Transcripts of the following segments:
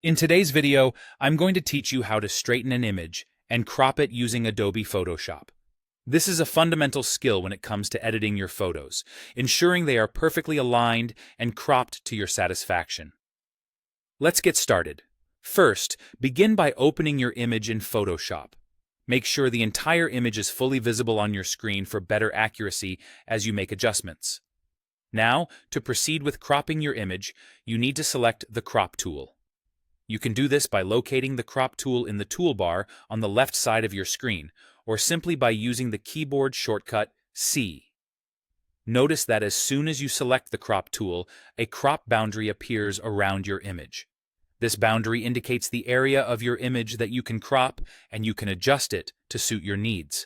In today's video, I'm going to teach you how to straighten an image and crop it using Adobe Photoshop. This is a fundamental skill when it comes to editing your photos, ensuring they are perfectly aligned and cropped to your satisfaction. Let's get started. First, begin by opening your image in Photoshop. Make sure the entire image is fully visible on your screen for better accuracy as you make adjustments. Now, to proceed with cropping your image, you need to select the Crop tool. You can do this by locating the crop tool in the toolbar on the left side of your screen, or simply by using the keyboard shortcut C. Notice that as soon as you select the crop tool, a crop boundary appears around your image. This boundary indicates the area of your image that you can crop, and you can adjust it to suit your needs.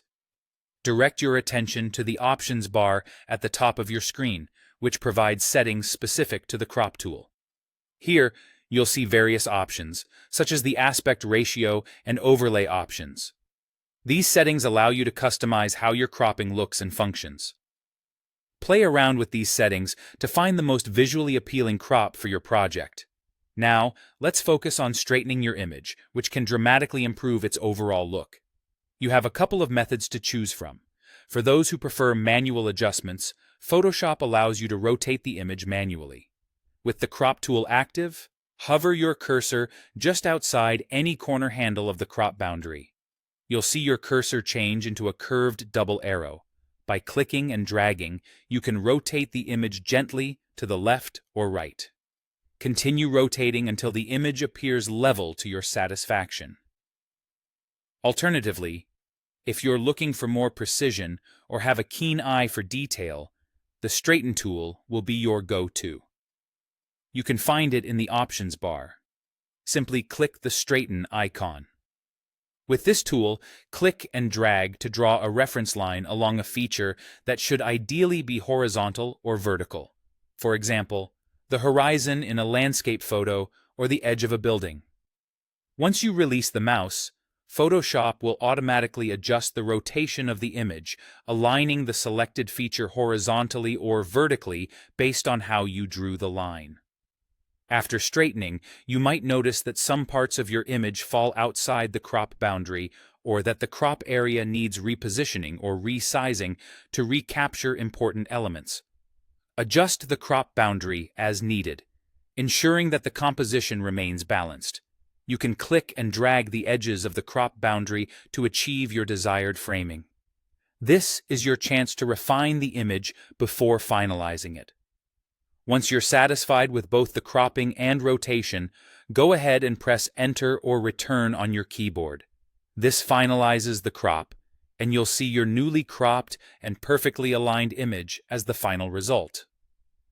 Direct your attention to the options bar at the top of your screen, which provides settings specific to the crop tool. Here, you'll see various options, such as the aspect ratio and overlay options. These settings allow you to customize how your cropping looks and functions. Play around with these settings to find the most visually appealing crop for your project. Now, let's focus on straightening your image, which can dramatically improve its overall look. You have a couple of methods to choose from. For those who prefer manual adjustments, Photoshop allows you to rotate the image manually. With the crop tool active, hover your cursor just outside any corner handle of the crop boundary. You'll see your cursor change into a curved double arrow. By clicking and dragging, you can rotate the image gently to the left or right. Continue rotating until the image appears level to your satisfaction. Alternatively, if you're looking for more precision or have a keen eye for detail, the Straighten tool will be your go-to. You can find it in the options bar. Simply click the Straighten icon. With this tool, click and drag to draw a reference line along a feature that should ideally be horizontal or vertical. For example, the horizon in a landscape photo or the edge of a building. Once you release the mouse, Photoshop will automatically adjust the rotation of the image, aligning the selected feature horizontally or vertically based on how you drew the line. After straightening, you might notice that some parts of your image fall outside the crop boundary, or that the crop area needs repositioning or resizing to recapture important elements. Adjust the crop boundary as needed, ensuring that the composition remains balanced. You can click and drag the edges of the crop boundary to achieve your desired framing. This is your chance to refine the image before finalizing it. Once you're satisfied with both the cropping and rotation, go ahead and press Enter or Return on your keyboard. This finalizes the crop, and you'll see your newly cropped and perfectly aligned image as the final result.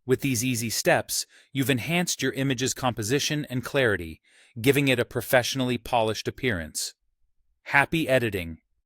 With these easy steps, you've enhanced your image's composition and clarity, giving it a professionally polished appearance. Happy editing,